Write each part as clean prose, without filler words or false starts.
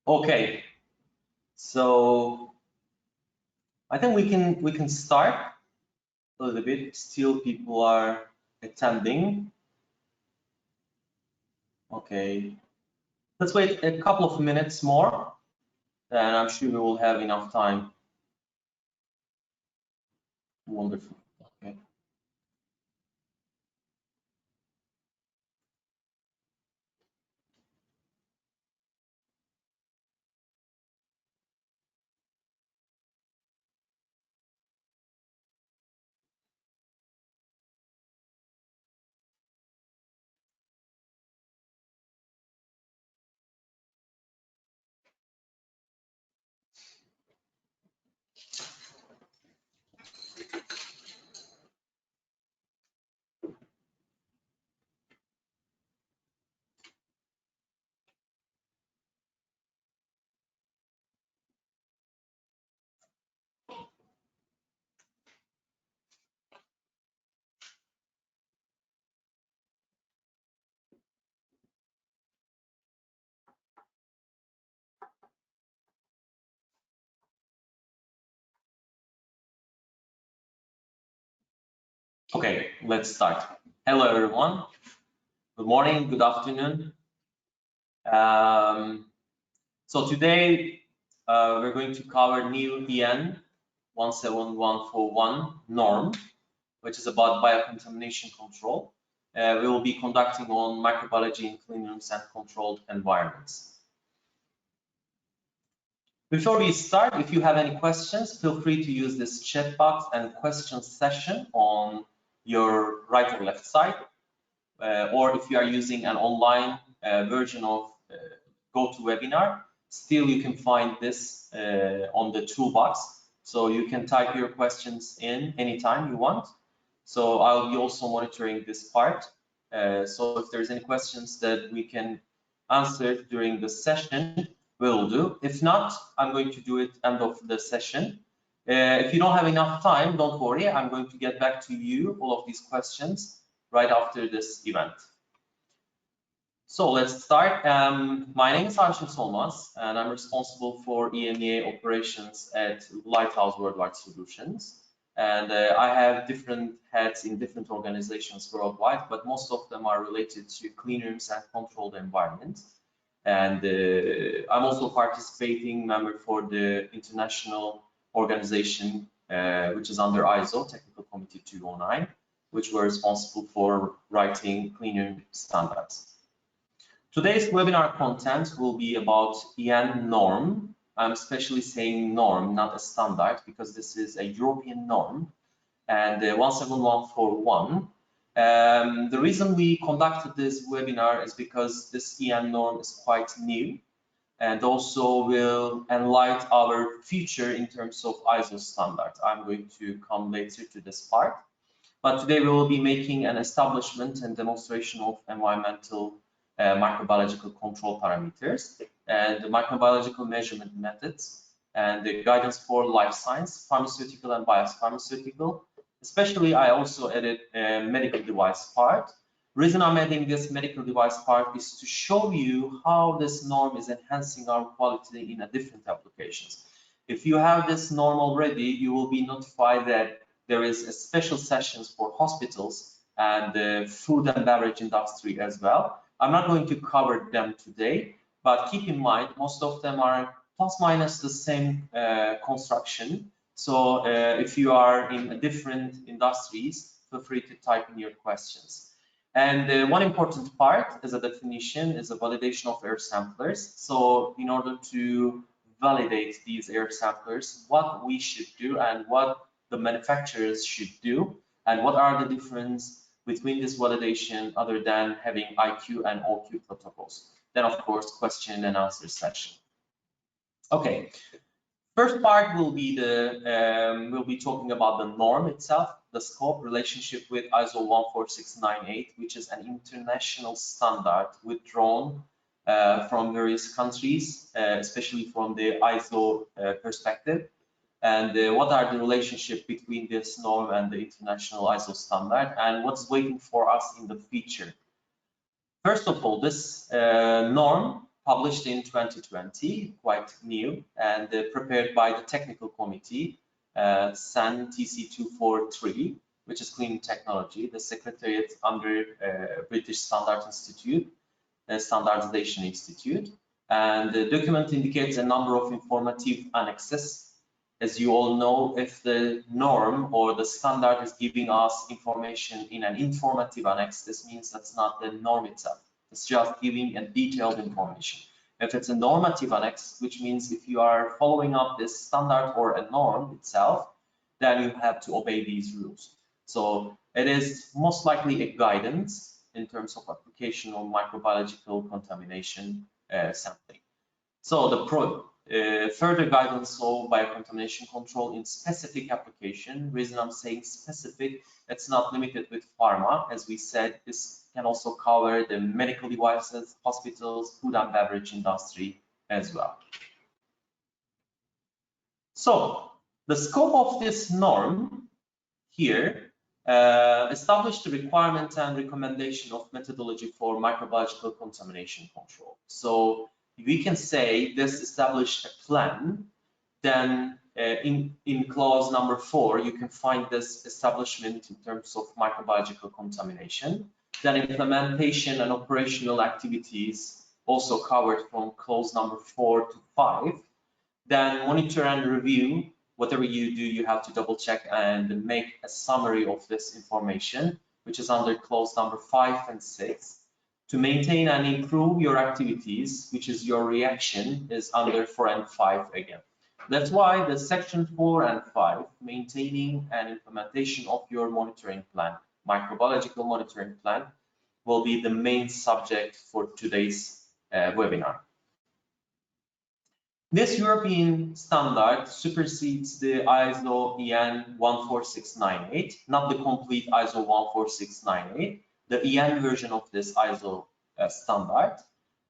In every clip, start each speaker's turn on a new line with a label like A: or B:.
A: Okay, so I think we can start a little bit. Still, people are attending. Okay, let's wait a couple of minutes more, and I'm sure we will have enough time. Wonderful. Okay. Okay, let's start. Hello, everyone. Good morning, good afternoon. So today we're going to cover new EN17141 norm, which is about biocontamination control. We will be conducting on microbiology in clean rooms and controlled environments. Before we start, if you have any questions, feel free to use this chat box and questions session on your right or left side. Or if you are using an online version of GoToWebinar, still you can find this on the toolbox. So you can type your questions in anytime you want. So I'll be also monitoring this part. So if there's any questions that we can answer during the session, we'll do. If not, I'm going to do it end of the session. If you don't have enough time, don't worry. I'm going to get back to you all of these questions right after this event. So let's start. My name is Haşim Solmaz, and I'm responsible for EMEA operations at Lighthouse Worldwide Solutions. And I have different heads in different organizations worldwide, but most of them are related to clean rooms and controlled environments. And I'm also participating member for the international organization, which is under ISO, Technical Committee 209, which were responsible for writing clean room standards. Today's webinar content will be about EN norm. I'm especially saying norm, not a standard, because this is a European norm, and 17141. The reason we conducted this webinar is because this EN norm is quite new, and also will enlighten our future in terms of ISO standard. I'm going to come later to this part, but today we will be making an establishment and demonstration of environmental microbiological control parameters and the microbiological measurement methods and the guidance for life science, pharmaceutical and biopharmaceutical. Especially, I also added a medical device part. Reason I'm adding this medical device part is to show you how this norm is enhancing our quality in a different applications. If you have this norm already, you will be notified that there is a special sessions for hospitals and the food and beverage industry as well. I'm not going to cover them today, but keep in mind, most of them are plus minus the same construction. So if you are in different industries, feel free to type in your questions. And one important part as a definition is a validation of air samplers. So in order to validate these air samplers, what we should do and what the manufacturers should do, and what are the difference between this validation other than having IQ and OQ protocols. Then of course, question and answer session. Okay, first part will be we'll be talking about the norm itself, the scope, relationship with ISO 14698, which is an international standard withdrawn from various countries, especially from the ISO perspective. And what are the relationship between this norm and the international ISO standard, and what's waiting for us in the future. First of all, this norm published in 2020, quite new, and prepared by the technical committee, SAN TC243, which is clean technology, the secretariat under British Standard Institute, Standardization Institute. And the document indicates a number of informative annexes. As you all know, if the norm or the standard is giving us information in an informative annex, this means that's not the norm itself. It's just giving a detailed information. If it's a normative annex, which means if you are following up this standard or a norm itself, then you have to obey these rules. So it is most likely a guidance in terms of application of microbiological contamination sampling. So the further guidance of biocontamination control in specific application. Reason I'm saying specific, it's not limited with pharma. As we said, this can also cover the medical devices, hospitals, food and beverage industry as well. So the scope of this norm here established the requirement and recommendation of methodology for microbiological contamination control. So we can say this established a plan. Then in clause number 4, you can find this establishment in terms of microbiological contamination. Then implementation and operational activities also covered from clause number 4 to 5. Then monitor and review. Whatever you do, you have to double check and make a summary of this information, which is under clause number 5 and 6. To maintain and improve your activities, which is your reaction, is under 4 and 5 again. That's why the section 4 and 5, maintaining and implementation of your monitoring plan, microbiological monitoring plan, will be the main subject for today's webinar. This European standard supersedes the ISO EN14698, not the complete ISO 14698, the EN version of this ISO standard.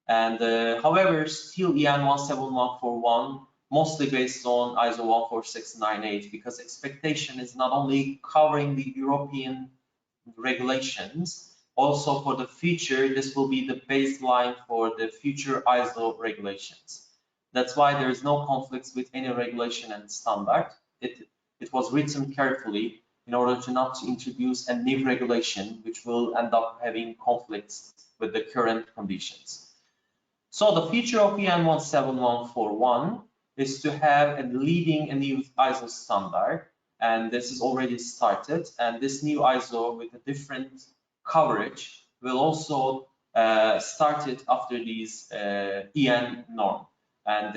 A: And however, still EN17141, mostly based on ISO 14698, because expectation is not only covering the European regulations, also for the future, this will be the baseline for the future ISO regulations. That's why there is no conflicts with any regulation and standard. It was written carefully in order to not to introduce a new regulation, which will end up having conflicts with the current conditions. So the feature of EN17141 is to have a new ISO standard, and this is already started. And this new ISO with a different coverage will also start it after these EN norm. And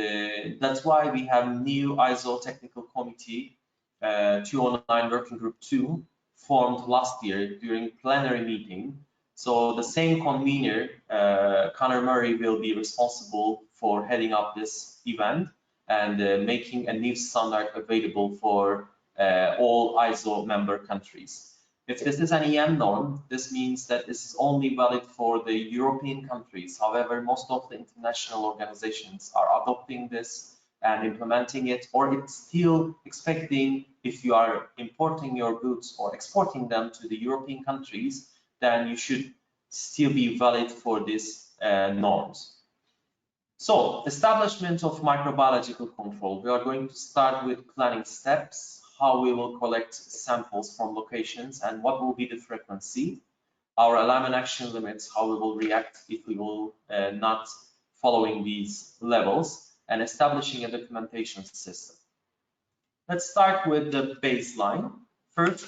A: that's why we have new ISO technical committee 209 working group 2 formed last year during plenary meeting. So the same convener, Conor Murray, will be responsible for heading up this event and making a new standard available for all ISO member countries. If this is an EN norm, this means that this is only valid for the European countries. However, most of the international organizations are adopting this and implementing it, or it's still expecting if you are importing your goods or exporting them to the European countries, then you should still be valid for these norms. So, establishment of microbiological control. We are going to start with planning steps, how we will collect samples from locations and what will be the frequency, our alarm and action limits, how we will react if we will not following these levels, and establishing a documentation system. Let's start with the baseline. First,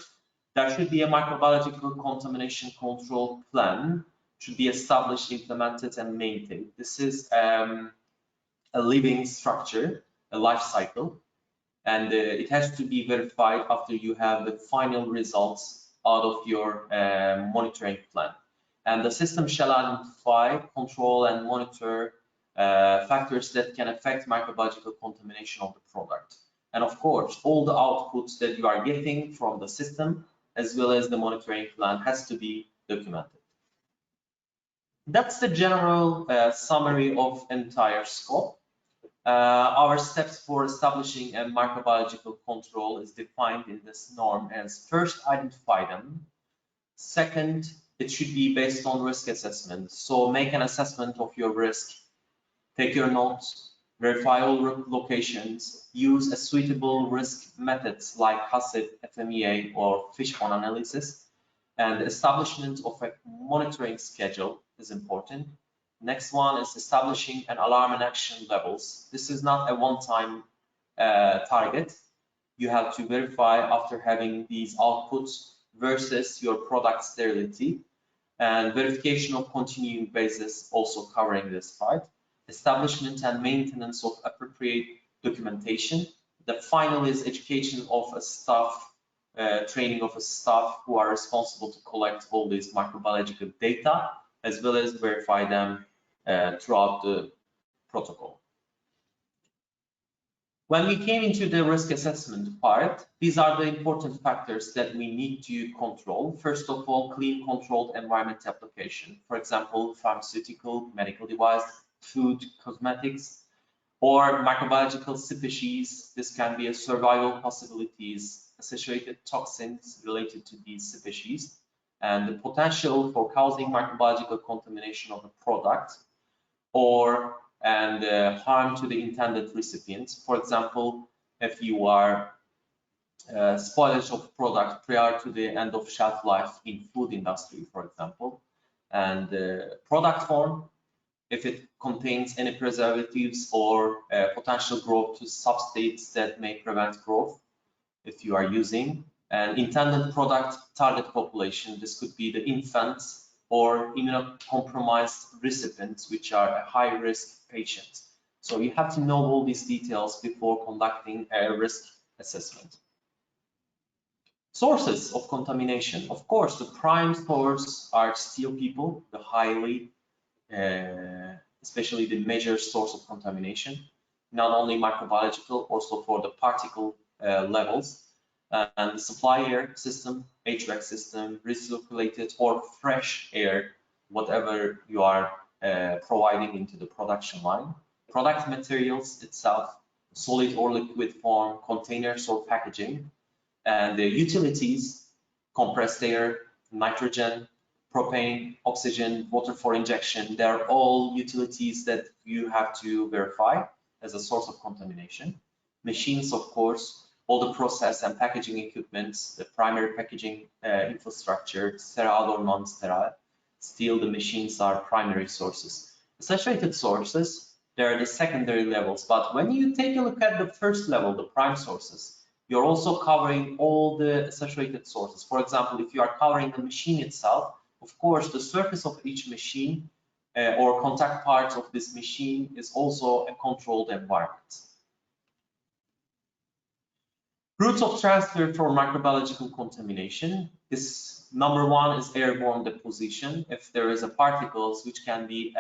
A: there should be a microbiological contamination control plan, should be established, implemented, and maintained. This is a living structure, a life cycle. And it has to be verified after you have the final results out of your monitoring plan. And the system shall identify, control, and monitor factors that can affect microbiological contamination of the product. And of course, all the outputs that you are getting from the system, as well as the monitoring plan, has to be documented. That's the general summary of entire scope. Our steps for establishing a microbiological control is defined in this norm as: first, identify them. Second, it should be based on risk assessment. So make an assessment of your risk Take your notes, verify all locations, use a suitable risk methods like HACCP, FMEA, or fishbone analysis, and the establishment of a monitoring schedule is important. Next one is establishing an alarm and action levels. This is not a one-time target. You have to verify after having these outputs versus your product sterility, and verification of continuing basis also covering this part. Establishment and maintenance of appropriate documentation. The final is education of a staff, training of a staff who are responsible to collect all these microbiological data, as well as verify them throughout the protocol. When we came into the risk assessment part, these are the important factors that we need to control. First of all, clean controlled environment application. For example, pharmaceutical, medical device, food, cosmetics, or microbiological species. This can be a survival possibilities, associated toxins related to these species, and the potential for causing microbiological contamination of the product or harm to the intended recipient. For example, if you are spoilage of product prior to the end of shelf life in food industry, for example, and product form, if it contains any preservatives or potential growth to substrates that may prevent growth, if you are using an intended product target population, this could be the infants or immunocompromised recipients, which are a high-risk patients. So you have to know all these details before conducting a risk assessment. Sources of contamination. Of course, the prime source are still people, the highly, especially the major source of contamination, not only microbiological, also for the particle levels. And the supply air system, HVAC system, recirculated or fresh air, whatever you are providing into the production line. Product materials itself, solid or liquid form, containers or packaging, and the utilities, compressed air, nitrogen, propane, oxygen, water for injection. They are all utilities that you have to verify as a source of contamination. Machines, of course, all the process and packaging equipments, the primary packaging infrastructure, sterile or non-sterile. Still, the machines are primary sources. Saturated sources, they are the secondary levels. But when you take a look at the first level, the prime sources, you're also covering all the saturated sources. For example, if you are covering the machine itself, of course, the surface of each machine or contact parts of this machine is also a controlled environment. Routes of transfer for microbiological contamination. This number one is airborne deposition. If there is a particles which can be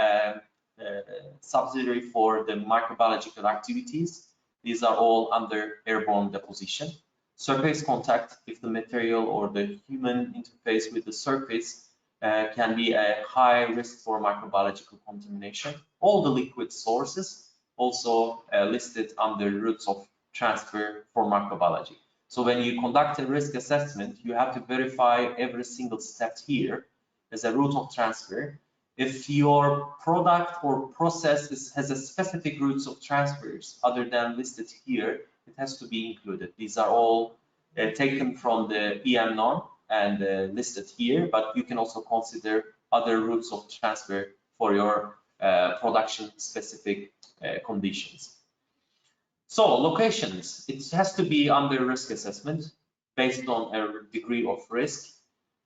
A: subsidiary for the microbiological activities, these are all under airborne deposition. Surface contact, if the material or the human interface with the surface can be a high risk for microbiological contamination. All the liquid sources also listed under routes of transfer for microbiology. So when you conduct a risk assessment, you have to verify every single step here as a route of transfer. If your product or process has a specific routes of transfers other than listed here, it has to be included. These are all taken from the EN norm and listed here, but you can also consider other routes of transfer for your production specific conditions. So locations, it has to be under risk assessment based on a degree of risk.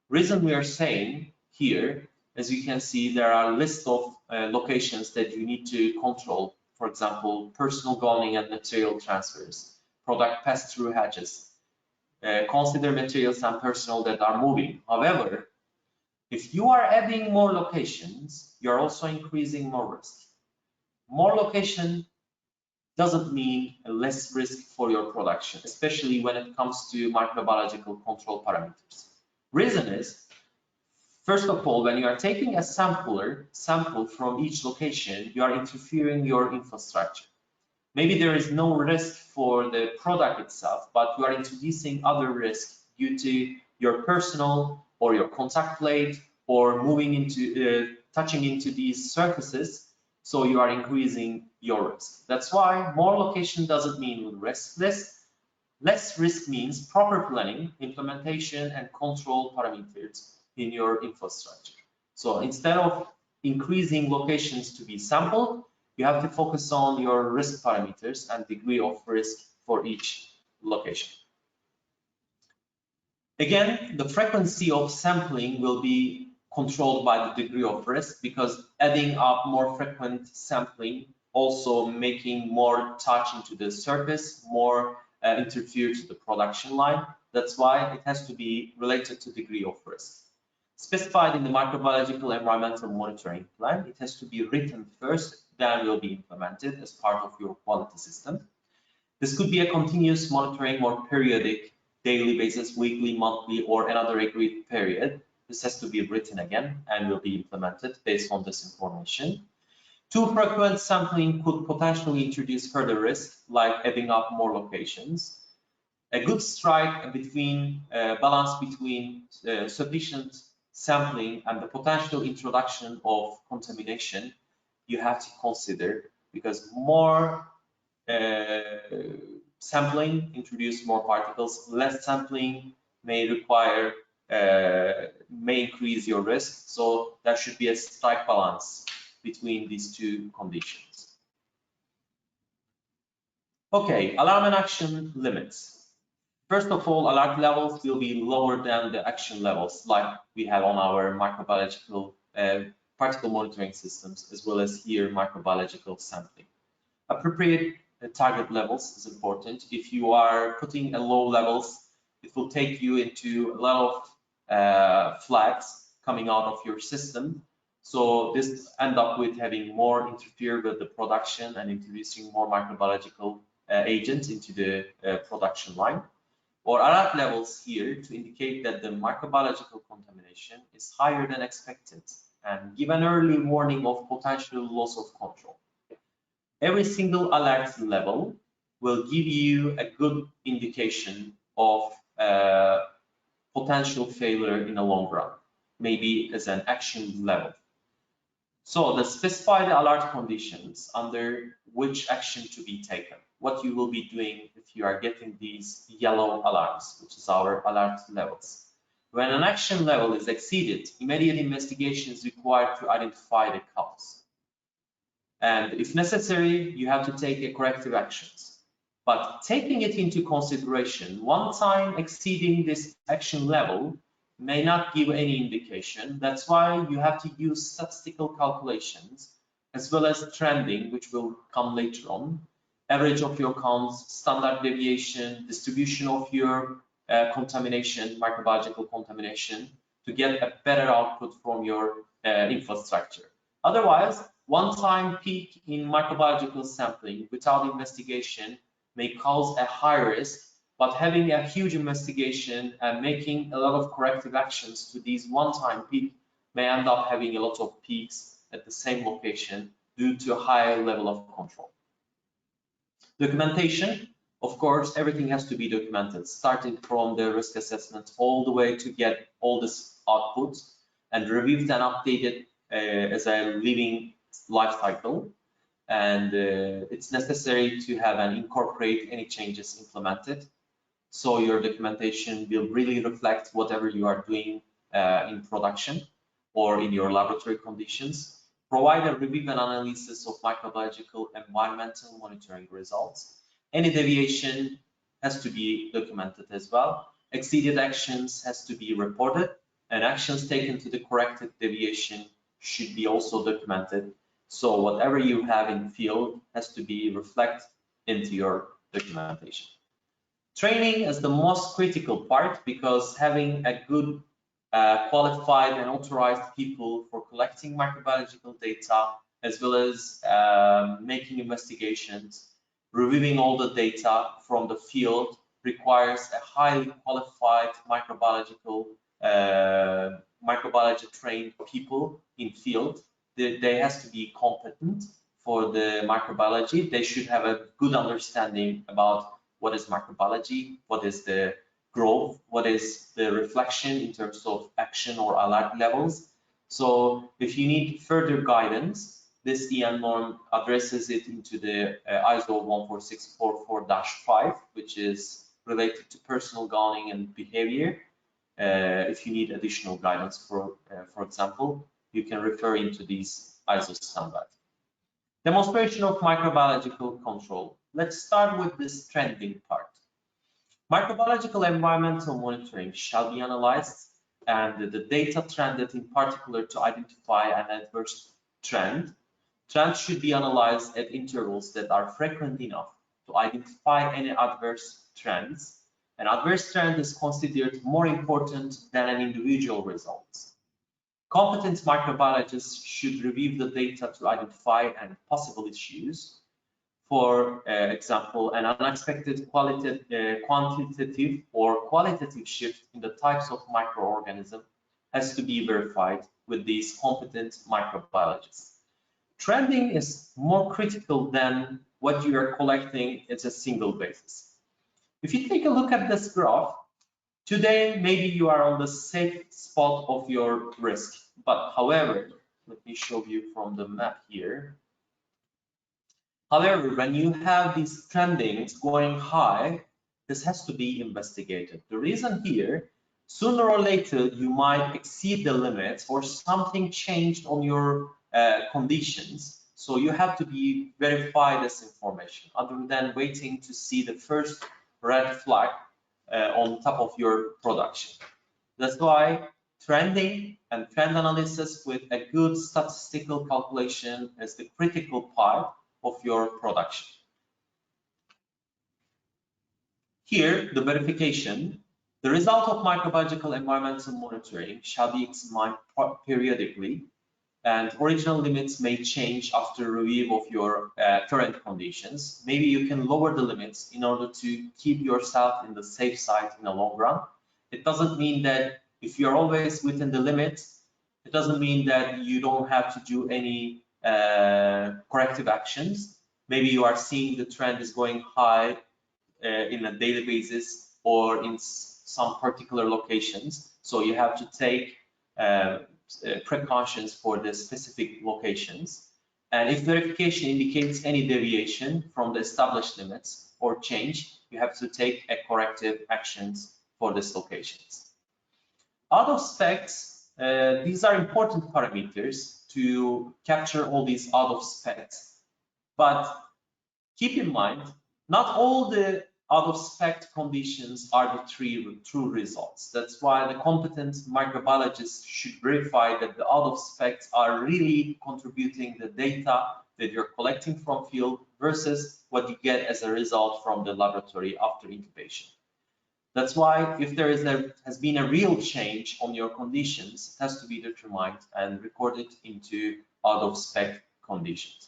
A: Reason we are saying here, as you can see, there are a list of locations that you need to control. For example, personal going and material transfers, product pass-through hatches. Consider materials and personnel that are moving. However, if you are adding more locations, you're also increasing more risk. More location doesn't mean less risk for your production, especially when it comes to microbiological control parameters. Reason is, first of all, when you are taking a sample from each location, you are interfering your infrastructure. Maybe there is no risk for the product itself, but you are introducing other risks due to your personal or your contact plate or moving into touching into these surfaces. So you are increasing your risk. That's why more location doesn't mean risk less. Less risk means proper planning, implementation, and control parameters in your infrastructure. So instead of increasing locations to be sampled, you have to focus on your risk parameters and degree of risk for each location. Again, the frequency of sampling will be controlled by the degree of risk, because adding up more frequent sampling, also making more touch into the surface, more interfere to the production line. That's why it has to be related to degree of risk. Specified in the microbiological environmental monitoring plan, it has to be written first, then will be implemented as part of your quality system. This could be a continuous monitoring or periodic, daily basis, weekly, monthly, or another agreed period. This has to be written again and will be implemented based on this information. Too frequent sampling could potentially introduce further risk, like adding up more locations. A good strike between balance between sufficient sampling and the potential introduction of contamination, you have to consider, because more sampling introduce more particles, less sampling may require may increase your risk. So there should be a strike balance between these two conditions. Okay, alarm and action limits. First of all, alert levels will be lower than the action levels like we have on our microbiological particle monitoring systems, as well as here microbiological sampling. Appropriate target levels is important. If you are putting a low levels, it will take you into a lot of flags coming out of your system. So this end up with having more interfere with the production and introducing more microbiological agents into the production line. Or alert levels here to indicate that the microbiological contamination is higher than expected and give an early warning of potential loss of control. Every single alert level will give you a good indication of potential failure in the long run, maybe as an action level. So the specified alert conditions under which action to be taken, what you will be doing if you are getting these yellow alarms, which is our alert levels. When an action level is exceeded, immediate investigation is required to identify the cause. And if necessary, you have to take corrective actions. But taking it into consideration, one time exceeding this action level may not give any indication. That's why you have to use statistical calculations as well as trending, which will come later on. Average of your counts, standard deviation, distribution of your contamination, microbiological contamination, to get a better output from your infrastructure. Otherwise, one-time peak in microbiological sampling without investigation may cause a high risk, but having a huge investigation and making a lot of corrective actions to these one-time peak may end up having a lot of peaks at the same location due to a higher level of control. Documentation, of course, everything has to be documented, starting from the risk assessment all the way to get all this output and reviewed and updated as a living life cycle. And it's necessary to have and incorporate any changes implemented. So your documentation will really reflect whatever you are doing in production or in your laboratory conditions. Provide a review and analysis of microbiological environmental monitoring results. Any deviation has to be documented as well. Exceeded actions has to be reported, and actions taken to the corrected deviation should be also documented. So whatever you have in field has to be reflected into your documentation. Training is the most critical part, because having a good qualified and authorized people for collecting microbiological data, as well as making investigations, reviewing all the data from the field, requires a highly qualified microbiology trained people in field. They has to be competent for the microbiology. They should have a good understanding about what is microbiology, what is the growth, what is the reflection in terms of action or alert levels. So if you need further guidance, This EN norm addresses it into the ISO 14644-5, which is related to personal gowning and behavior. If you need additional guidance, for example, you can refer into these ISO standards. Demonstration of microbiological control. Let's start with this trending part. Microbiological environmental monitoring shall be analyzed, and the data trended in particular to identify an adverse trend. Trends should be analyzed at intervals that are frequent enough to identify any adverse trends. An adverse trend is considered more important than an individual result. Competent microbiologists should review the data to identify any possible issues. For example, an unexpected quantitative or qualitative shift in the types of microorganisms has to be verified with these competent microbiologists. Trending is more critical than what you are collecting as a single basis. If you take a look at this graph, today maybe you are on the safe spot of your risk, but however, let me show you from the map here. However, when you have these trendings going high, this has to be investigated. The reason here, sooner or later, you might exceed the limits or something changed on your conditions. So you have to verify this information other than waiting to see the first red flag on top of your production. That's why trending and trend analysis with a good statistical calculation is the critical part of your production. Here, the verification. The result of microbiological environmental monitoring shall be examined periodically, and original limits may change after review of your current conditions. Maybe you can lower the limits in order to keep yourself in the safe side in the long run. It doesn't mean that if you're always within the limits, it doesn't mean that you don't have to do any corrective actions. Maybe you are seeing the trend is going high in a daily basis or in some particular locations. So you have to take precautions for the specific locations. And if verification indicates any deviation from the established limits or change, you have to take a corrective actions for these locations. Out of specs, these are important parameters to capture all these out of specs. But keep in mind, not all the out of spec conditions are the true results. That's why the competent microbiologists should verify that the out of specs are really contributing the data that you're collecting from field versus what you get as a result from the laboratory after incubation. That's why if there has been a real change on your conditions, it has to be determined and recorded into out of spec conditions.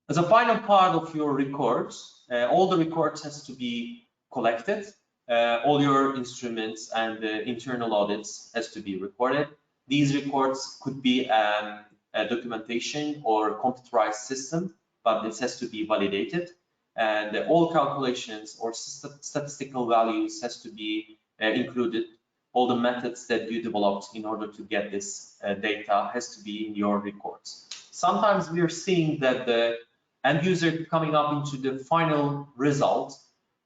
A: As a final part of your records, all the records has to be collected. All your instruments and internal audits has to be recorded. These records could be a documentation or computerized system, but this has to be validated. And all calculations or statistical values has to be included. All the methods that you developed in order to get this data has to be in your records. Sometimes we are seeing that the end user coming up into the final result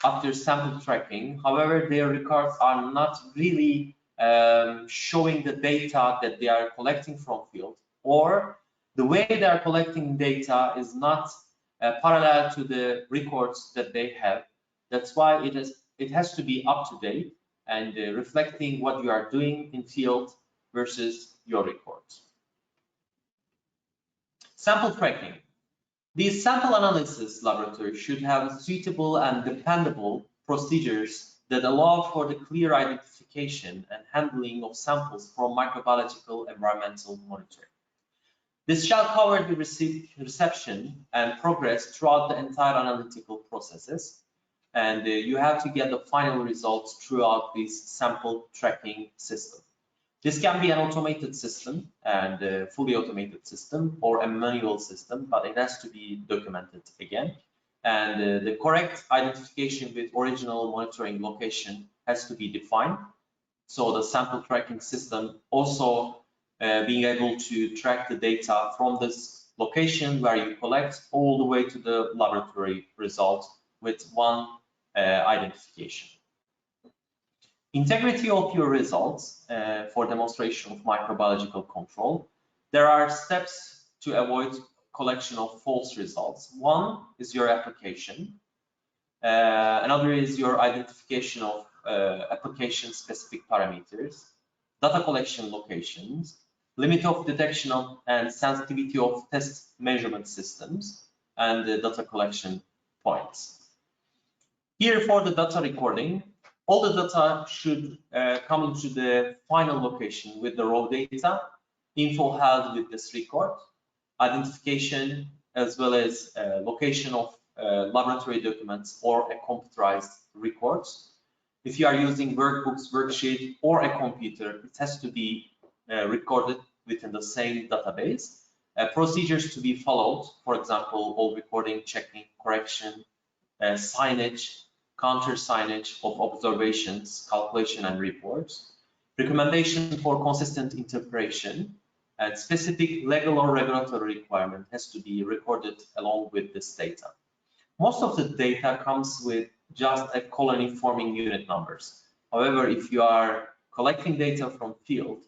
A: after sample tracking. However, their records are not really showing the data that they are collecting from field, or the way they are collecting data is not parallel to the records that they have. That's why it has to be up to date and reflecting what you are doing in field versus your records. Sample tracking. These sample analysis laboratories should have suitable and dependable procedures that allow for the clear identification and handling of samples from microbiological environmental monitoring. This shall cover the reception and progress throughout the entire analytical processes, and you have to get the final results throughout this sample tracking system. This can be an automated system and a fully automated system or a manual system, but it has to be documented again. And the correct identification with original monitoring location has to be defined. So the sample tracking system also being able to track the data from this location where you collect all the way to the laboratory result with one identification. Integrity of your results for demonstration of microbiological control. There are steps to avoid collection of false results. One is your application. Another is your identification of application-specific parameters, data collection locations, limit of detection of and sensitivity of test measurement systems, and the data collection points. Here for the data recording, all the data should come into the final location with the raw data, info held with this record, identification, as well as location of laboratory documents or a computerized records. If you are using workbooks, worksheet, or a computer, it has to be recorded within the same database. Procedures to be followed, for example, all recording, checking, correction, signage, counter signage of observations, calculation, and reports. Recommendation for consistent interpretation, and specific legal or regulatory requirement has to be recorded along with this data. Most of the data comes with just a colony forming unit numbers. However, if you are collecting data from field,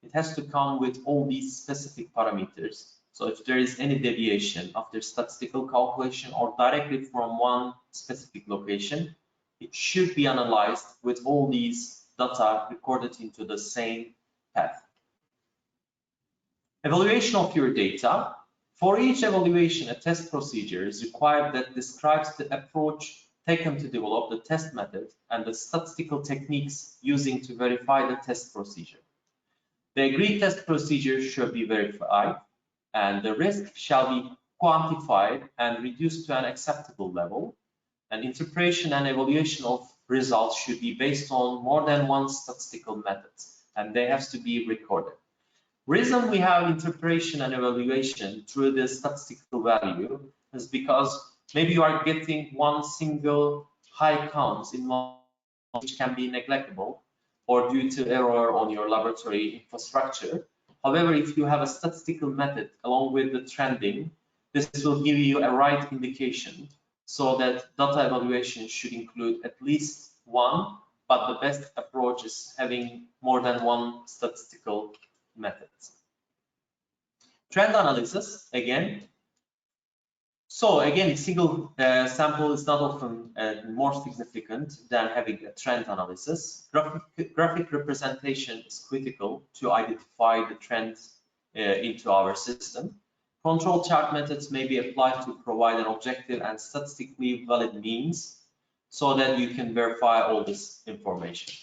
A: it has to come with all these specific parameters. So if there is any deviation after statistical calculation or directly from one specific location, it should be analyzed with all these data recorded into the same path. Evaluation of your data. For each evaluation, a test procedure is required that describes the approach taken to develop the test method and the statistical techniques using to verify the test procedure. The agreed test procedure should be verified, and the risk shall be quantified and reduced to an acceptable level. And interpretation and evaluation of results should be based on more than one statistical method, and they have to be recorded. Reason we have interpretation and evaluation through the statistical value is because maybe you are getting one single high counts in one which can be neglectable or due to error on your laboratory infrastructure. However, if you have a statistical method along with the trending, this will give you a right indication so that data evaluation should include at least one, but the best approach is having more than one statistical methods. Trend analysis again. So again, single sample is not often more significant than having a trend analysis. Graphic representation is critical to identify the trends into our system. Control chart methods may be applied to provide an objective and statistically valid means so that you can verify all this information.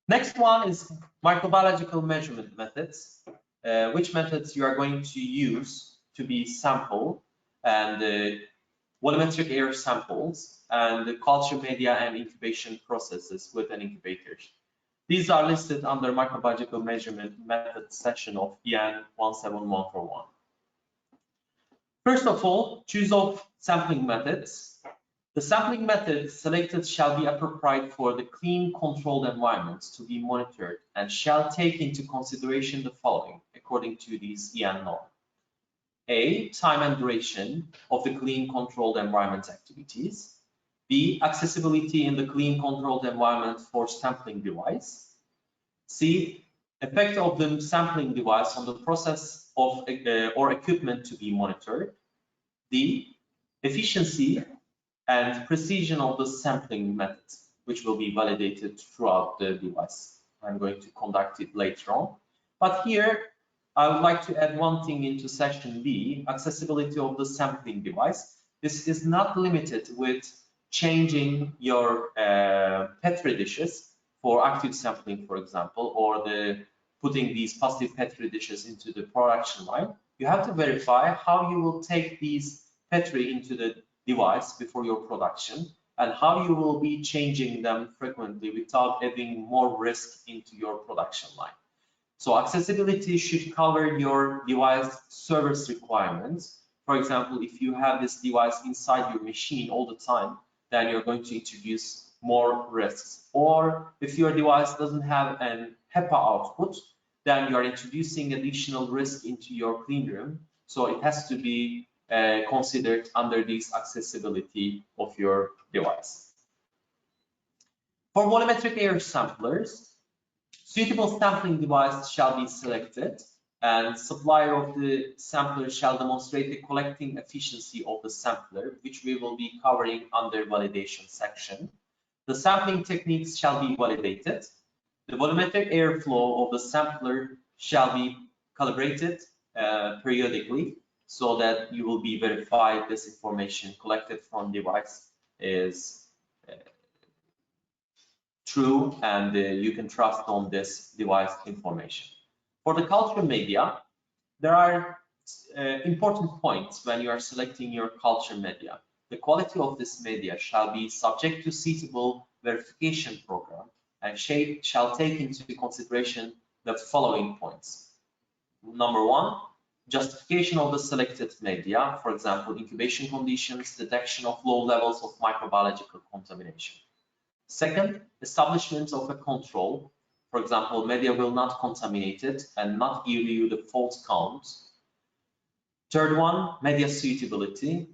A: Next one is microbiological measurement methods, which methods you are going to use to be sample and volumetric air samples and the culture media and incubation processes with an incubator. These are listed under microbiological measurement method section of EN17141. First of all, choose of sampling methods. The sampling method selected shall be appropriate for the clean controlled environments to be monitored and shall take into consideration the following according to these EN norm. A, time and duration of the clean controlled environment activities. B, accessibility in the clean controlled environment for sampling device. C, effect of the sampling device on the process of or equipment to be monitored. D, efficiency and precision of the sampling method, which will be validated throughout the device. I'm going to conduct it later on. But here, I would like to add one thing into section B, accessibility of the sampling device. This is not limited with changing your Petri dishes for active sampling, for example, or putting these positive Petri dishes into the production line. You have to verify how you will take these Petri into the device before your production and how you will be changing them frequently without adding more risk into your production line. So accessibility should cover your device service requirements. For example, if you have this device inside your machine all the time, then you're going to introduce more risks. Or if your device doesn't have an HEPA output, then you are introducing additional risk into your clean room. So it has to be considered under this accessibility of your device. For volumetric air samplers, suitable sampling device shall be selected, and supplier of the sampler shall demonstrate the collecting efficiency of the sampler, which we will be covering under validation section. The sampling techniques shall be validated. The volumetric airflow of the sampler shall be calibrated periodically, so that you will be verified this information collected from device is true, and you can trust on this device information. For the culture media, there are important points when you are selecting your culture media. The quality of this media shall be subject to suitable verification program and shall take into consideration the following points. Number one, justification of the selected media, for example, incubation conditions, detection of low levels of microbiological contamination. Second, establishment of a control. For example, media will not contaminate it and not give you the false count. Third one, media suitability,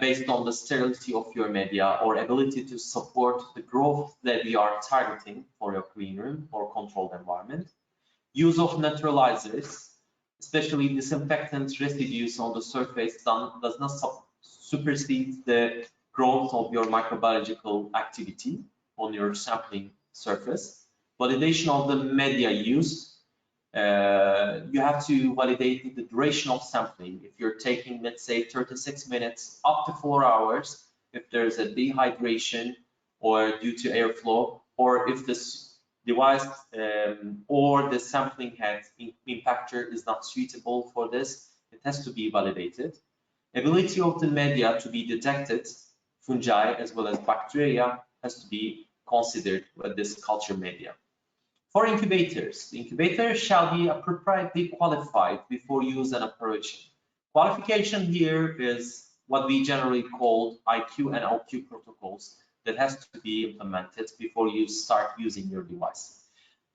A: based on the sterility of your media or ability to support the growth that we are targeting for your clean room or controlled environment. Use of neutralizers, especially disinfectant residues on the surface, does not supersede the growth of your microbiological activity on your sampling surface. Validation of the media used. You have to validate the duration of sampling. If you're taking, let's say, 36 minutes up to 4 hours, if there's a dehydration or due to airflow, or if this device or the sampling head impactor is not suitable for this, it has to be validated. Ability of the media to be detected, fungi as well as bacteria, has to be considered with this culture media. For incubators, the incubator shall be appropriately qualified before use and operation. Qualification here is what we generally call IQ and LQ protocols that has to be implemented before you start using your device.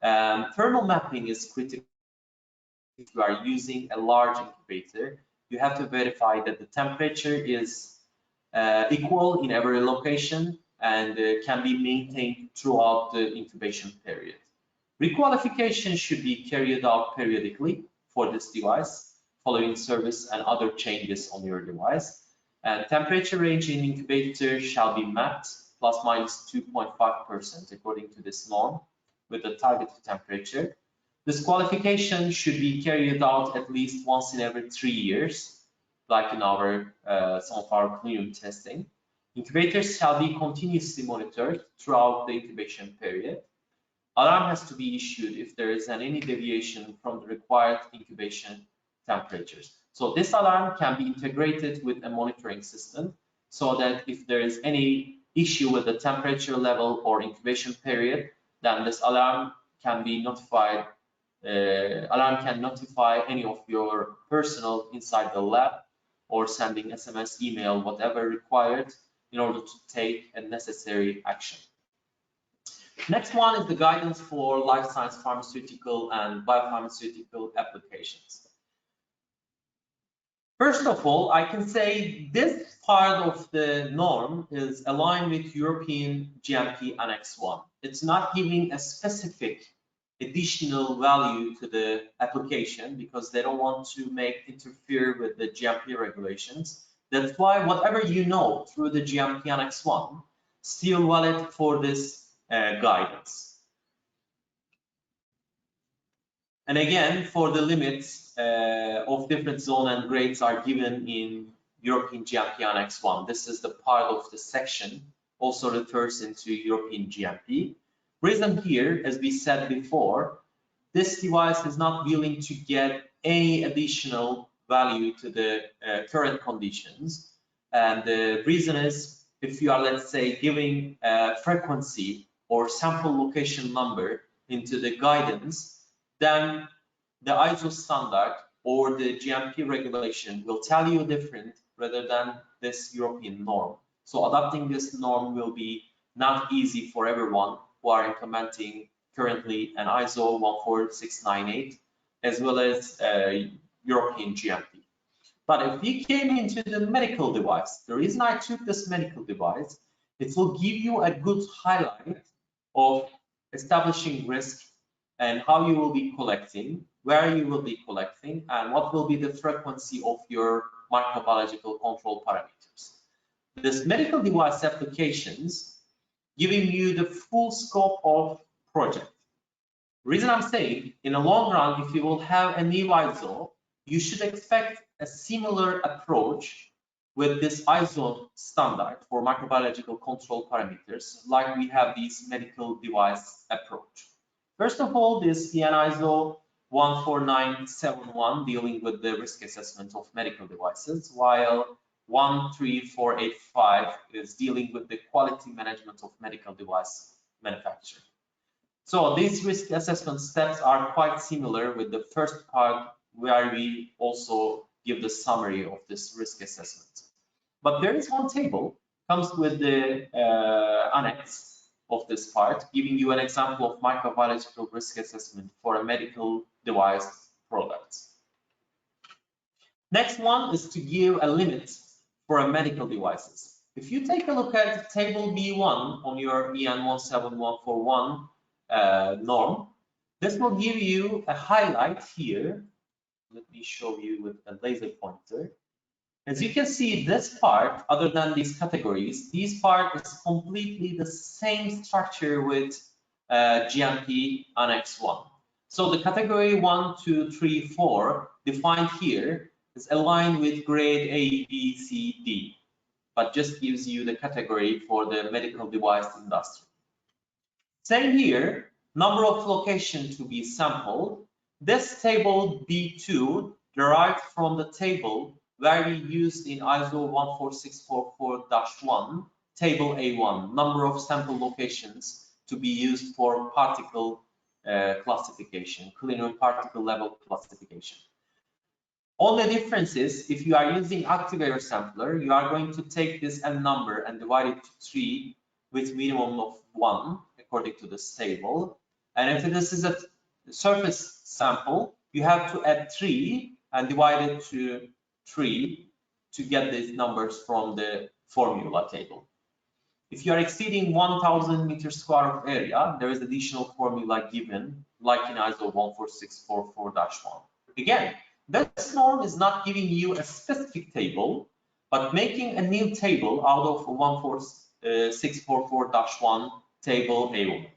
A: Thermal mapping is critical. If you are using a large incubator, you have to verify that the temperature is equal in every location and can be maintained throughout the incubation period. Requalification should be carried out periodically for this device, following service and other changes on your device. And temperature range in incubator shall be mapped plus minus 2.5% according to this norm with the targeted temperature. This qualification should be carried out at least once in every 3 years, like in our some of our clean room testing. Incubators shall be continuously monitored throughout the incubation period. Alarm has to be issued if there is any deviation from the required incubation temperatures. So this alarm can be integrated with a monitoring system so that if there is any issue with the temperature level or incubation period, then this alarm can be notified. Alarm can notify any of your personnel inside the lab or sending SMS, email, whatever required in order to take a necessary action. Next one is the guidance for life science, pharmaceutical, and biopharmaceutical applications. First of all, I can say this part of the norm is aligned with European GMP Annex 1. It's not giving a specific additional value to the application because they don't want to interfere with the GMP regulations. That's why whatever you know through the GMP Annex 1 still valid for this guidance. And again, for the limits of different zone and grades are given in European GMP Annex 1. This is the part of the section, also refers into European GMP. Reason here, as we said before, this device is not willing to get any additional value to the current conditions. And the reason is, if you are, let's say, giving a frequency or sample location number into the guidance, then the ISO standard or the GMP regulation will tell you different rather than this European norm. So adopting this norm will be not easy for everyone who are implementing currently an ISO 14698, as well as European GMP. But if we came into the medical device, the reason I took this medical device, it will give you a good highlight of establishing risk and how you will be collecting, where you will be collecting, and what will be the frequency of your microbiological control parameters. This medical device applications giving you the full scope of project. Reason I'm saying, in the long run, if you will have a new ISO, you should expect a similar approach with this ISO standard for microbiological control parameters, like we have this medical device approach. First of all, this EN ISO 14971 dealing with the risk assessment of medical devices, while 13485 is dealing with the quality management of medical device manufacturing. So these risk assessment steps are quite similar with the first part, where we also give the summary of this risk assessment. But there is one table comes with the annex of this part, giving you an example of microbiological risk assessment for a medical device product. Next one is to give a limit for a medical devices. If you take a look at table B1 on your EN17141 norm, this will give you a highlight here. Let me show you with a laser pointer. As you can see, this part, other than these categories, this part is completely the same structure with GMP Annex 1. So the category 1, 2, 3, 4 defined here is aligned with grade A, B, C, D, but just gives you the category for the medical device industry. Same here, number of locations to be sampled. This table B2 derived from the table where we used in ISO 14644-1, table A1, number of sample locations to be used for particle classification, cleanroom particle level classification. Only difference is, if you are using active air sampler, you are going to take this n number and divide it to 3 with minimum of 1 according to this table. And if this is a surface sample, you have to add 3 and divide it to 3 to get these numbers from the formula table. If you are exceeding 1000 meters square of area, there is additional formula given, like in ISO 14644-1. Again, this norm is not giving you a specific table, but making a new table out of 14644-1 table A1.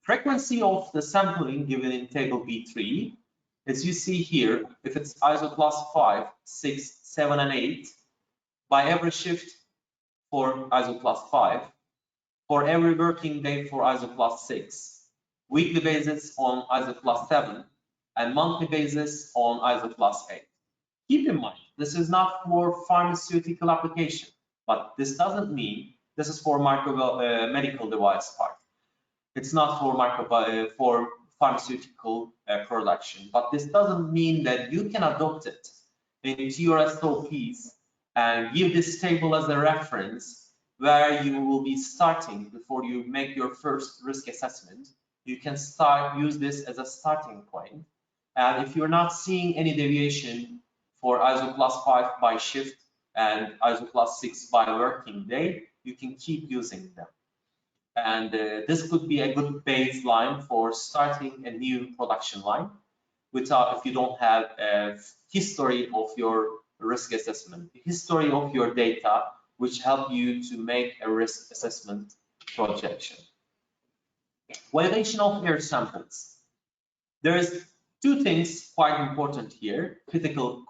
A: Frequency of the sampling given in table B3, as you see here, if it's ISO class 5, 6, 7, and 8, by every shift for ISO class 5, for every working day for ISO class 6, weekly basis on ISO class 7, and monthly basis on ISO class 8. Keep in mind, this is not for pharmaceutical application, but this doesn't mean this is for medical device part. It's not for pharmaceutical production, but this doesn't mean that you can adopt it into your SOPs and give this table as a reference where you will be starting before you make your first risk assessment. You can use this as a starting point. And if you're not seeing any deviation for ISO class 5 by shift and ISO class 6 by working day, you can keep using them. And this could be a good baseline for starting a new production line without, if you don't have a history of your risk assessment, history of your data, which help you to make a risk assessment projection. Validation of air samples. There is two things quite important here: critical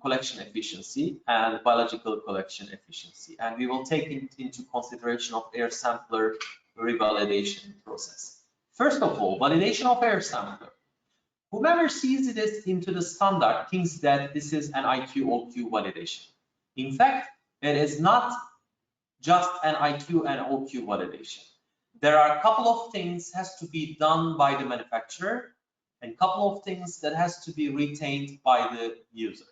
A: collection efficiency and biological collection efficiency. And we will take into consideration of air sampler revalidation process. First of all, validation of air sampler. Whoever sees this into the standard thinks that this is an IQ/OQ validation. In fact, it is not just an IQ and OQ validation. There are a couple of things has to be done by the manufacturer and a couple of things that has to be retained by the user.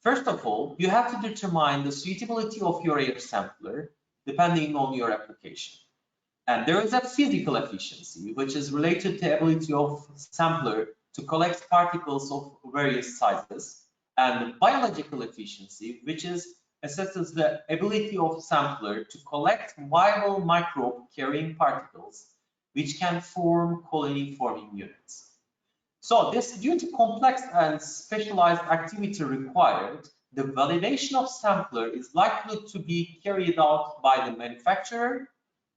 A: First of all, you have to determine the suitability of your air sampler depending on your application. And there is a physical efficiency, which is related to the ability of sampler to collect particles of various sizes, and biological efficiency, which assesses the ability of sampler to collect viable microbe carrying particles, which can form colony forming units. So this, due to complex and specialized activity required, the validation of sampler is likely to be carried out by the manufacturer,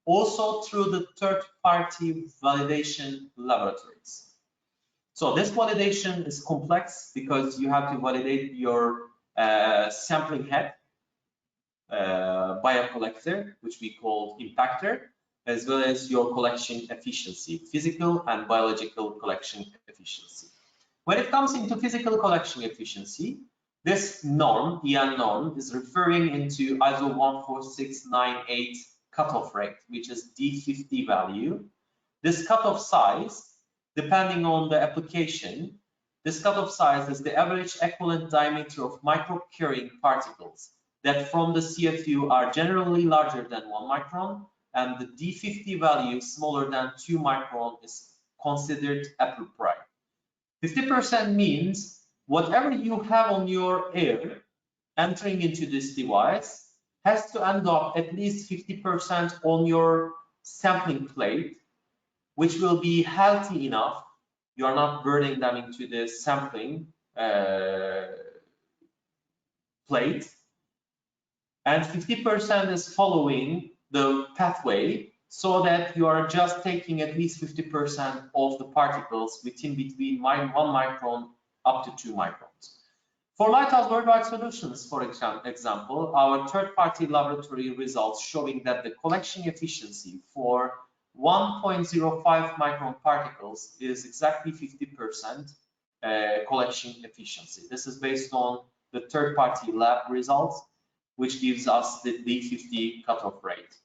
A: also through the third-party validation laboratories. So this validation is complex because you have to validate your sampling head, biocollector, which we call impactor, as well as your collection efficiency, physical and biological collection efficiency. When it comes into physical collection efficiency, this norm, EN norm, is referring into ISO 14698 cutoff rate, which is D50 value. This cutoff size, depending on the application, this cutoff size is the average equivalent diameter of microbe carrying particles that from the CFU are generally larger than 1 micron, and the D50 value smaller than 2 micron is considered appropriate. 50% means whatever you have on your air entering into this device has to end up at least 50% on your sampling plate, which will be healthy enough. You are not burning them into the sampling plate. And 50% is following the pathway so that you are just taking at least 50% of the particles between 1 micron up to 2 microns. For Lighthouse Worldwide Solutions, for example, our third-party laboratory results showing that the collection efficiency for 1.05 micron particles is exactly 50% collection efficiency. This is based on the third-party lab results, which gives us the D50 cutoff rate.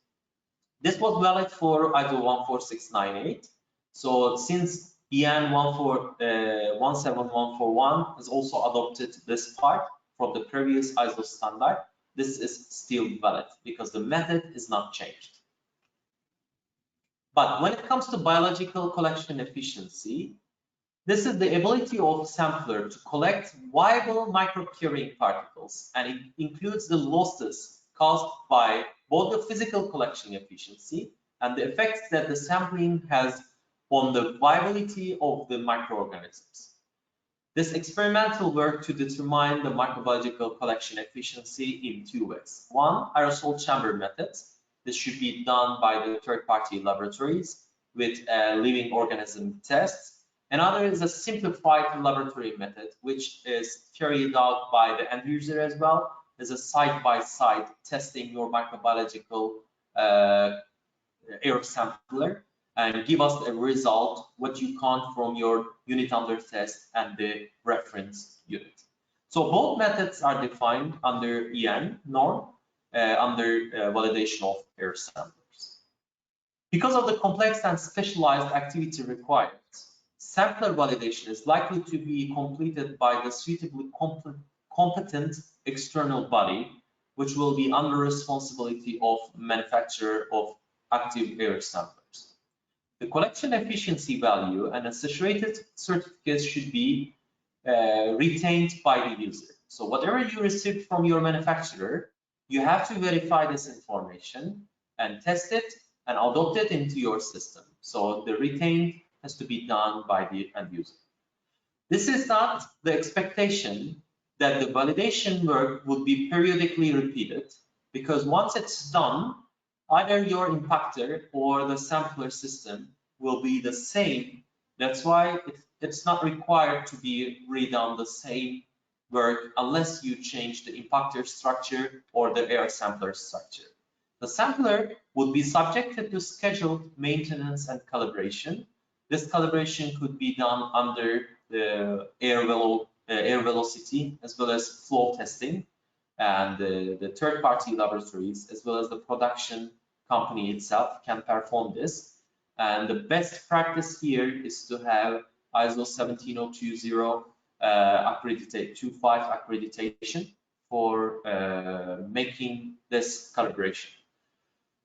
A: This was valid for ISO 14698. So since EN17141 has also adopted this part from the previous ISO standard, this is still valid because the method is not changed. But when it comes to biological collection efficiency, this is the ability of sampler to collect viable microbe-carrying particles, and it includes the losses caused by both the physical collection efficiency and the effects that the sampling has on the viability of the microorganisms. This experimental work to determine the microbiological collection efficiency in 2 ways. One, aerosol chamber methods. This should be done by the third-party laboratories with living organism tests. Another is a simplified laboratory method, which is carried out by the end user as well, as a side-by-side testing your microbiological air sampler and give us a result, what you count from your unit under test and the reference unit. So both methods are defined under EN norm, under validation of air samplers. Because of the complex and specialized activity required, sampler validation is likely to be completed by the suitably competent external body, which will be under responsibility of manufacturer of active air samplers. The collection efficiency value and associated certificates should be retained by the user. So whatever you receive from your manufacturer, you have to verify this information and test it and adopt it into your system. So the retain has to be done by the end user. This is not the expectation that the validation work would be periodically repeated, because once it's done, either your impactor or the sampler system will be the same. That's why it's not required to be redone the same work unless you change the impactor structure or the air sampler structure. The sampler would be subjected to scheduled maintenance and calibration. This calibration could be done under the air velocity as well as flow testing, and the third-party laboratories as well as the production company itself can perform this. And the best practice here is to have ISO 17020 accreditation for making this calibration.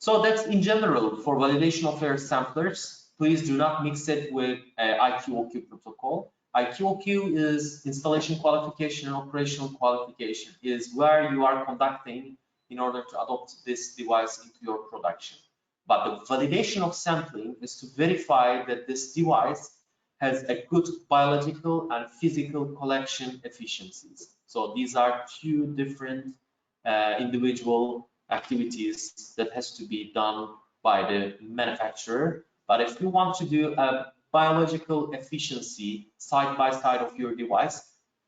A: So that's in general for validation of air samplers. Please do not mix it with IQOQ protocol. IQOQ is installation qualification and operational qualification, is where you are conducting in order to adopt this device into your production. But the validation of sampling is to verify that this device has a good biological and physical collection efficiencies. So these are two different individual activities that has to be done by the manufacturer. But if you want to do a biological efficiency side by side of your device,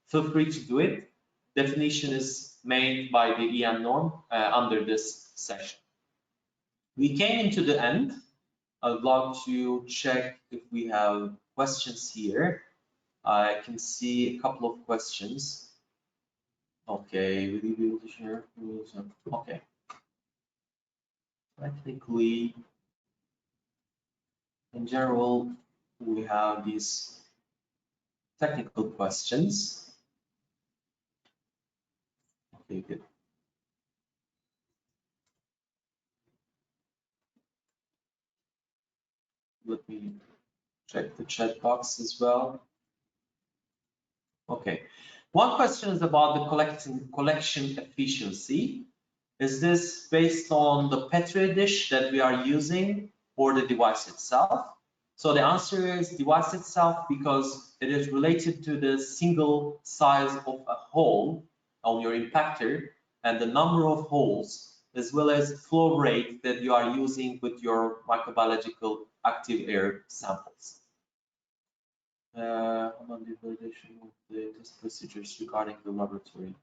A: feel free to do it. Definition is made by the EN norm under this section. We came into the end. I'd love to check if we have questions here. I can see a couple of questions. Okay, will you be able to share? Okay. Technically, in general, we have these technical questions. Okay, good. Let me check the chat box as well. Okay, one question is about the collection efficiency. Is this based on the Petri dish that we are using or the device itself? So the answer is device itself, because it is related to the single size of a hole on your impactor and the number of holes, as well as flow rate that you are using with your microbiological active air samples. On the validation of the test procedures regarding the laboratory.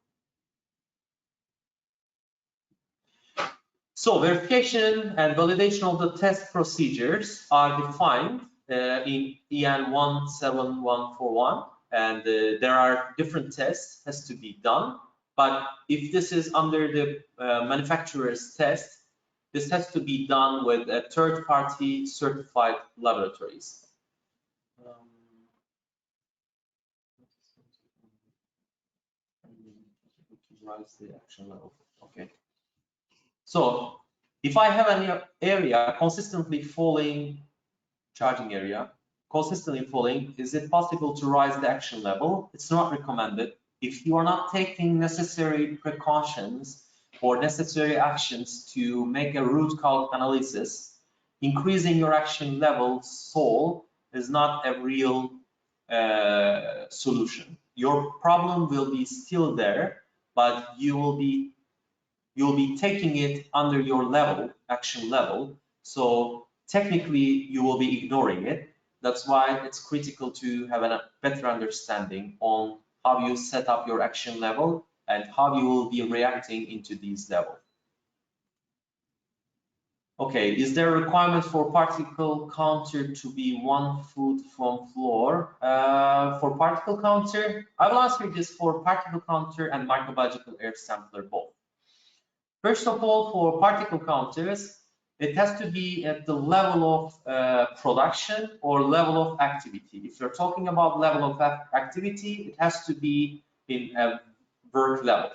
A: So verification and validation of the test procedures are defined in EN17141, and there are different tests has to be done. But if this is under the manufacturer's test, this has to be done with a third-party certified laboratories. Rise the action level. Okay. So if I have an area consistently falling, charging area, consistently falling, is it possible to rise the action level? It's not recommended. If you are not taking necessary precautions or necessary actions to make a root cause analysis, increasing your action level solve is not a real solution. Your problem will be still there, but you'll be taking it under your level, action level. So technically you will be ignoring it. That's why it's critical to have a better understanding on how you set up your action level and how you will be reacting into these levels. Okay, is there a requirement for particle counter to be 1 foot from floor? For particle counter, I will answer this for particle counter and microbiological air sampler both. First of all, for particle counters, it has to be at the level of production or level of activity. If you're talking about level of activity, it has to be in a work level.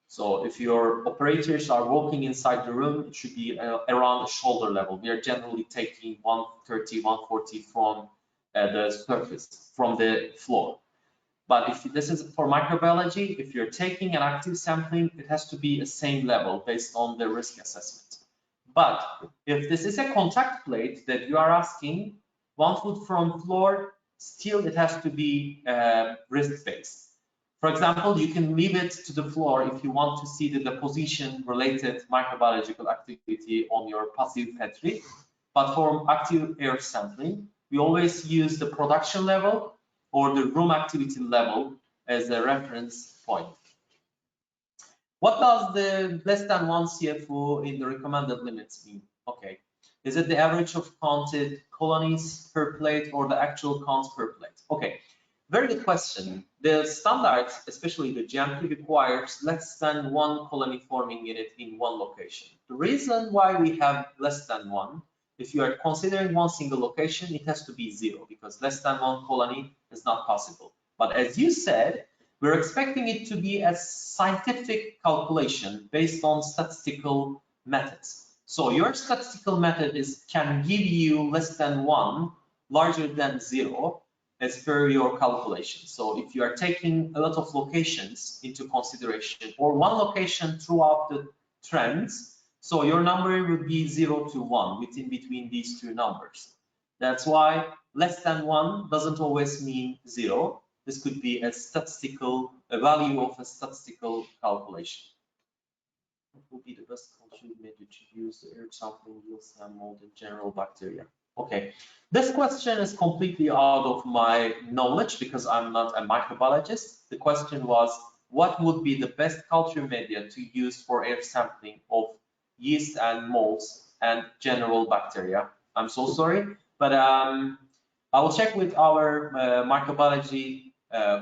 A: So if your operators are walking inside the room, it should be around the shoulder level. We are generally taking 130, 140 from the surface, from the floor. But if this is for microbiology, if you're taking an active sampling, it has to be the same level based on the risk assessment. But if this is a contact plate that you are asking 1 foot from floor, still it has to be risk-based. For example, you can leave it to the floor if you want to see the deposition-related microbiological activity on your passive Petri. But for active air sampling, we always use the production level or the room activity level as a reference point. What does the less than 1 CFU in the recommended limits mean? Okay, is it the average of counted colonies per plate or the actual counts per plate? Okay, very good question. The standards, especially the GMP, requires less than 1 colony forming unit in one location. The reason why we have less than 1, if you are considering one single location, it has to be 0 because less than 1 colony is not possible. But as you said, we're expecting it to be a scientific calculation based on statistical methods. So your statistical method can give you less than 1, larger than 0, as per your calculation. So if you are taking a lot of locations into consideration, or one location throughout the trends, so your number would be 0 to 1 within between these two numbers. That's why less than 1 doesn't always mean 0. This could be a value of a statistical calculation. What will be the best culture method to use the air sampling, yields, and mold, and general bacteria? Okay, this question is completely out of my knowledge because I'm not a microbiologist. The question was, what would be the best culture media to use for air sampling of yeast and molds and general bacteria? I'm so sorry, but I will check with our microbiology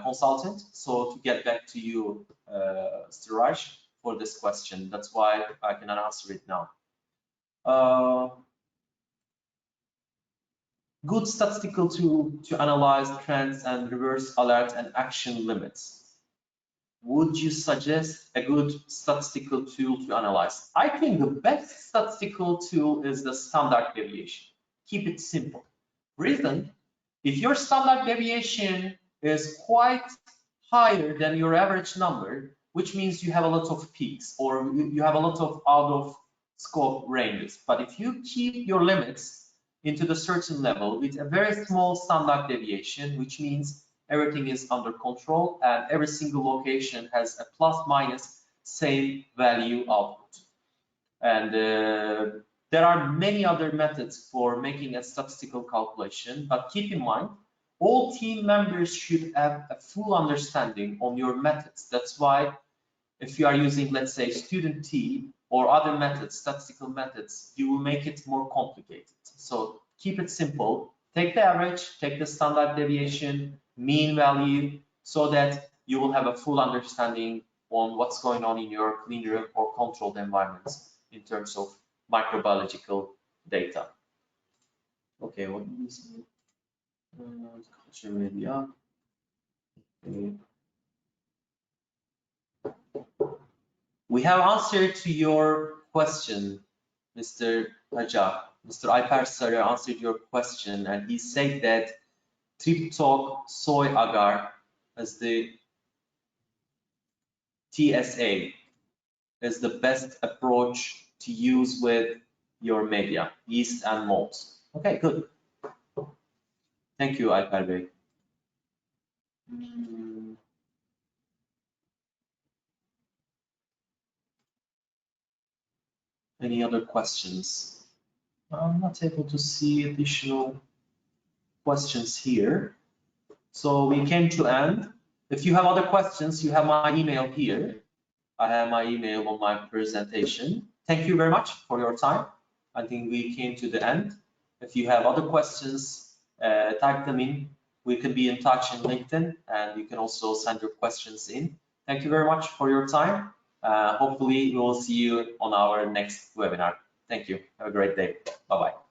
A: consultant, so to get back to you, Siraj, for this question. That's why I cannot answer it now. Good statistical tool to analyze trends and reverse alert and action limits. Would you suggest a good statistical tool to analyze? I think the best statistical tool is the standard deviation. Keep it simple. Reason, if your standard deviation is quite higher than your average number, which means you have a lot of peaks or you have a lot of out of scope ranges. But if you keep your limits into the certain level with a very small standard deviation, which means everything is under control and every single location has a plus minus same value output. And there are many other methods for making a statistical calculation, but keep in mind, all team members should have a full understanding on your methods. That's why if you are using, let's say, student T or other methods, statistical methods, you will make it more complicated. So keep it simple. Take the average, take the standard deviation, mean value, so that you will have a full understanding on what's going on in your clean room or controlled environments in terms of microbiological data. Okay, what is culture media? Okay. We have answered to your question, Mr. Haja. Mr. Alper Sarı answered your question, and he said that Triptok soy agar as the TSA is the best approach to use with your media, yeast and molds. Okay, good. Thank you, Alper Bey. Any other questions? I'm not able to see additional questions here. So we came to end. If you have other questions, you have my email here. I have my email on my presentation. Thank you very much for your time. I think we came to the end. If you have other questions, type them in. We can be in touch in LinkedIn, and you can also send your questions in. Thank you very much for your time. Hopefully we will see you on our next webinar. Thank you. Have a great day. Bye-bye.